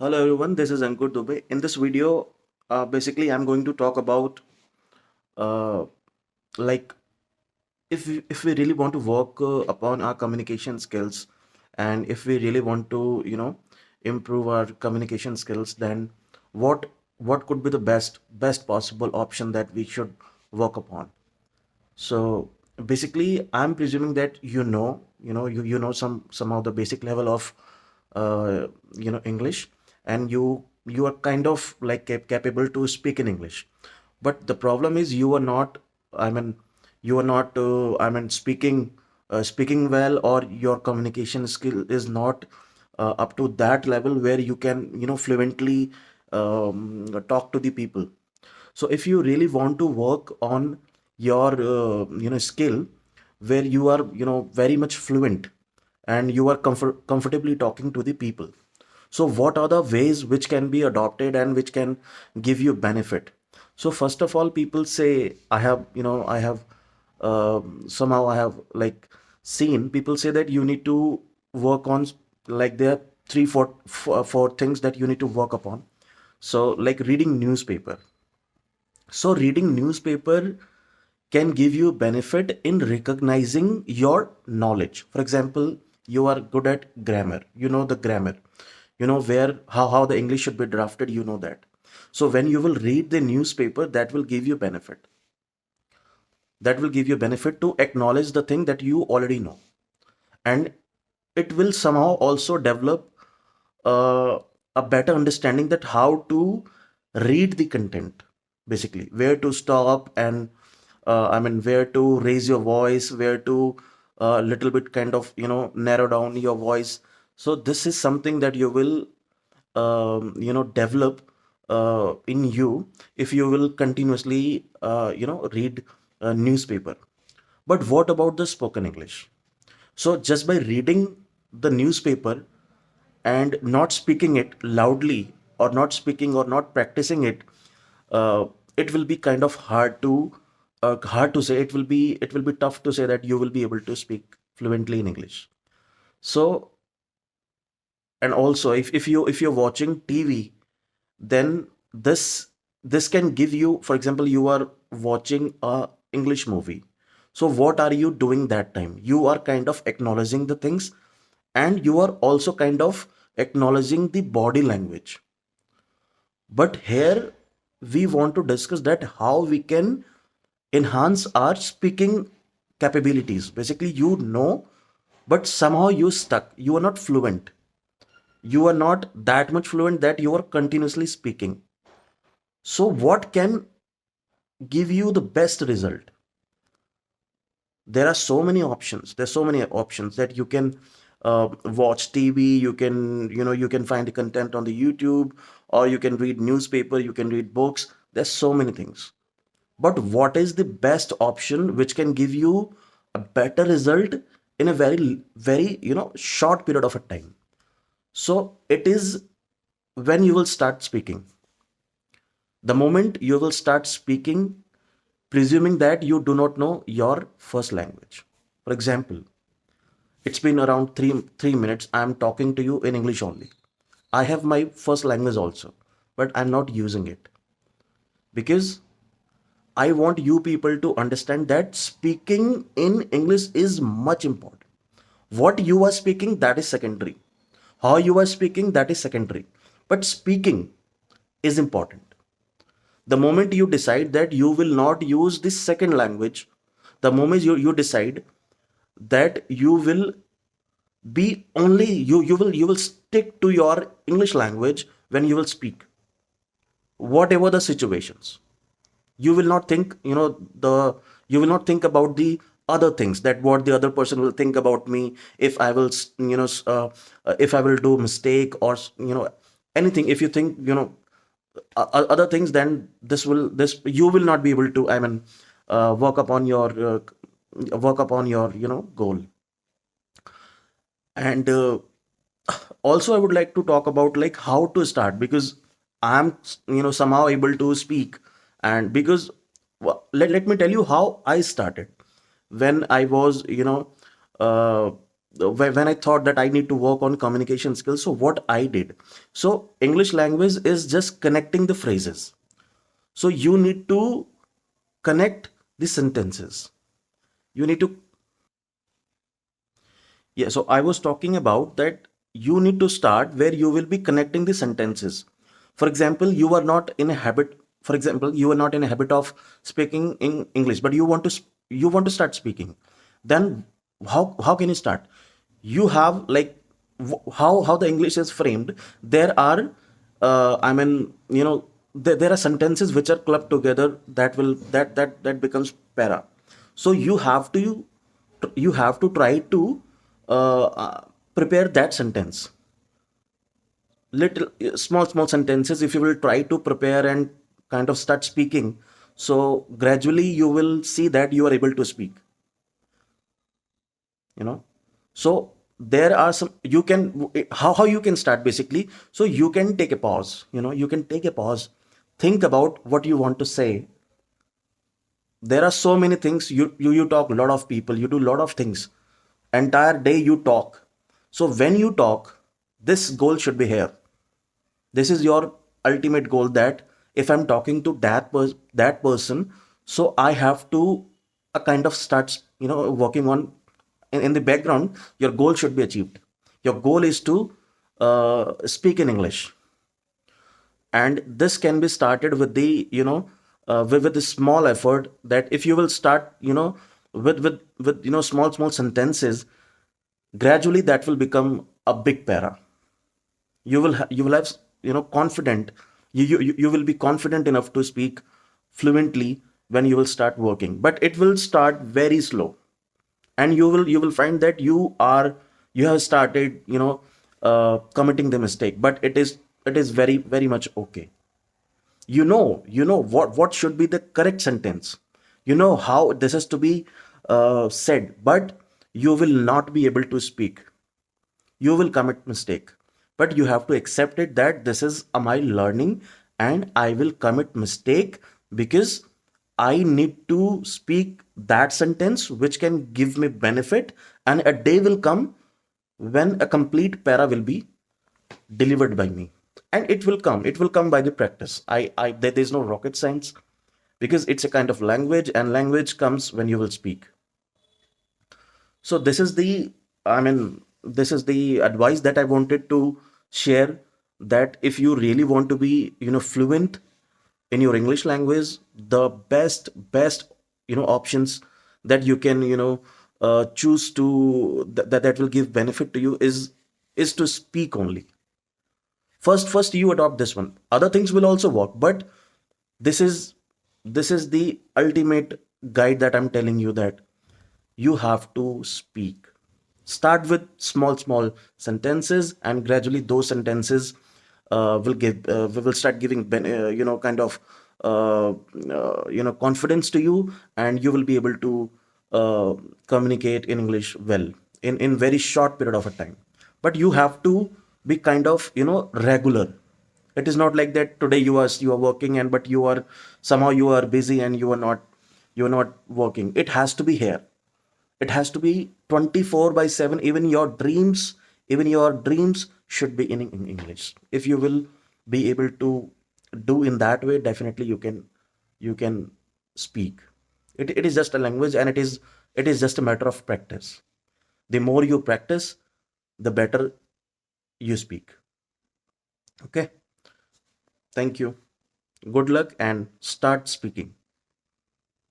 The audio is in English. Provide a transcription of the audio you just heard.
Hello everyone, this is Ankur Dubey. In this video, basically I'm going to talk about uh, like if we really want to work upon our communication skills, and if we really want to improve our communication skills, then what what could be the best possible option that we should work upon. So basically, I'm presuming that you know somehow the basic level of English, and you are kind of like capable to speak in English. But the problem is you are not. I mean, you are not. Speaking well, or your communication skill is not up to that level where you can fluently talk to the people. So if you really want to work on your skill where you are very much fluent and you are comfortably talking to the people, so what are the ways which can be adopted and which can give you benefit? So first of all, people say, somehow I have like seen people say that you need to work on, like, there are four things that you need to work upon. So like reading newspaper. So reading newspaper can give you benefit in recognizing your knowledge. For example, you are good at grammar. You know the grammar. You know where how the English should be drafted, you know that. So when you will read the newspaper, that will give you benefit. That will give you benefit to acknowledge the thing that you already know. And it will somehow also develop uh, a better understanding that how to read the content, basically where to stop, and where to raise your voice, where to little bit kind of narrow down your voice. So this is something that you will develop in you if you will continuously read a newspaper. But what about the spoken English? So just by reading the newspaper and not speaking it loudly, or not speaking or not practicing it, uh, it will be kind of hard to say. It will be tough to say that you will be able to speak fluently in English. So, and also if you're watching TV, then this can give you, for example, you are watching a English movie. So what are you doing that time? You are kind of acknowledging the things, and you are also kind of acknowledging the body language. But here we want to discuss that how we can enhance our speaking capabilities. Basically, but somehow you stuck. You are not fluent. You are not that much fluent that you are continuously speaking. So what can give you the best result? There are so many options. There's so many options that you can watch TV. You can find the content on the YouTube, or you can read newspaper, you can read books. There's so many things. But what is the best option which can give you a better result in a very short period of a time? So it is when you will start speaking. The moment you will start speaking, presuming that you do not know your first language. For example, it's been around three minutes. I'm talking to you in English only. I have my first language also, but I'm not using it because I want you people to understand that speaking in English is much important. What you are speaking, that is secondary. How you are speaking, that is secondary. But speaking is important. The moment you decide that you will not use this second language, the moment you decide that you will be only you will stick to your English language when you will speak, whatever the situations. You will not think the you will not think about the other things, that what the other person will think about me if I will if I will do mistake, or anything. If you think other things, then this you will not be able to, work upon your goal. And also I would like to talk about like how to start, because I'm somehow able to speak. And because let me tell you how I started. When I was uh, when I thought that I need to work on communication skills, so what I did, so English language is just connecting the phrases. So you need to connect the sentences. You need to, yeah, so I was talking about that you need to start where you will be connecting the sentences. For example, you are not in a habit, for example, you are not in a habit of speaking in English, but you want to you want to start speaking. Then how can you start? You have like how the English is framed. There are I mean, there are sentences which are clubbed together that will that becomes para. So you have to try to prepare that sentence, little small sentences. If you will try to prepare and kind of start speaking, so gradually you will see that you are able to speak, you know. So there are some, you can, how you can start basically. So you can take a pause, you can take a pause, think about what you want to say. There are so many things. You talk a lot of people, you do a lot of things, entire day you talk. So when you talk, this goal should be here. This is your ultimate goal, that if I'm talking to that person, so I have to a kind of start, working on, in the background your goal should be achieved. Your goal is to speak in English. And this can be started with the, with the small effort, that if you will start, with small sentences, gradually that will become a big para. You will have, confident, you will be confident enough to speak fluently when you will start working, but it will start very slow. And you will find that you have started, committing the mistake, but it is very very much okay. You know what should be the correct sentence, you know how this has to be said, but you will not be able to speak. You will commit mistake, but you have to accept it, that this is my learning, and I will commit mistake, because I need to speak that sentence which can give me benefit. And a day will come when a complete para will be delivered by me. And it will come by the practice. There's no rocket science, because it's a kind of language, and language comes when you will speak. So this is the, I mean, this is the advice that I wanted to share, that if you really want to be, fluent in your English language, the best, options that you can, choose to, that will give benefit to you, is to speak only. First you adopt this one. Other things will also work, but this is the ultimate guide that I'm telling you, that you have to speak. Start with small sentences, and gradually those sentences will start giving kind of confidence to you, and you will be able to uh, communicate in English well, in very short period of a time. But you have to be kind of, regular. It is not like that today you are working, and but somehow you are busy, and you are not working. It has to be here. It has to be 24 by 7. Even your dreams should be in English. If you will be able to do in that way, definitely you can speak. It is just a language, and it is just a matter of practice. The more you practice, the better you speak. Okay, thank you. Good luck, and start speaking.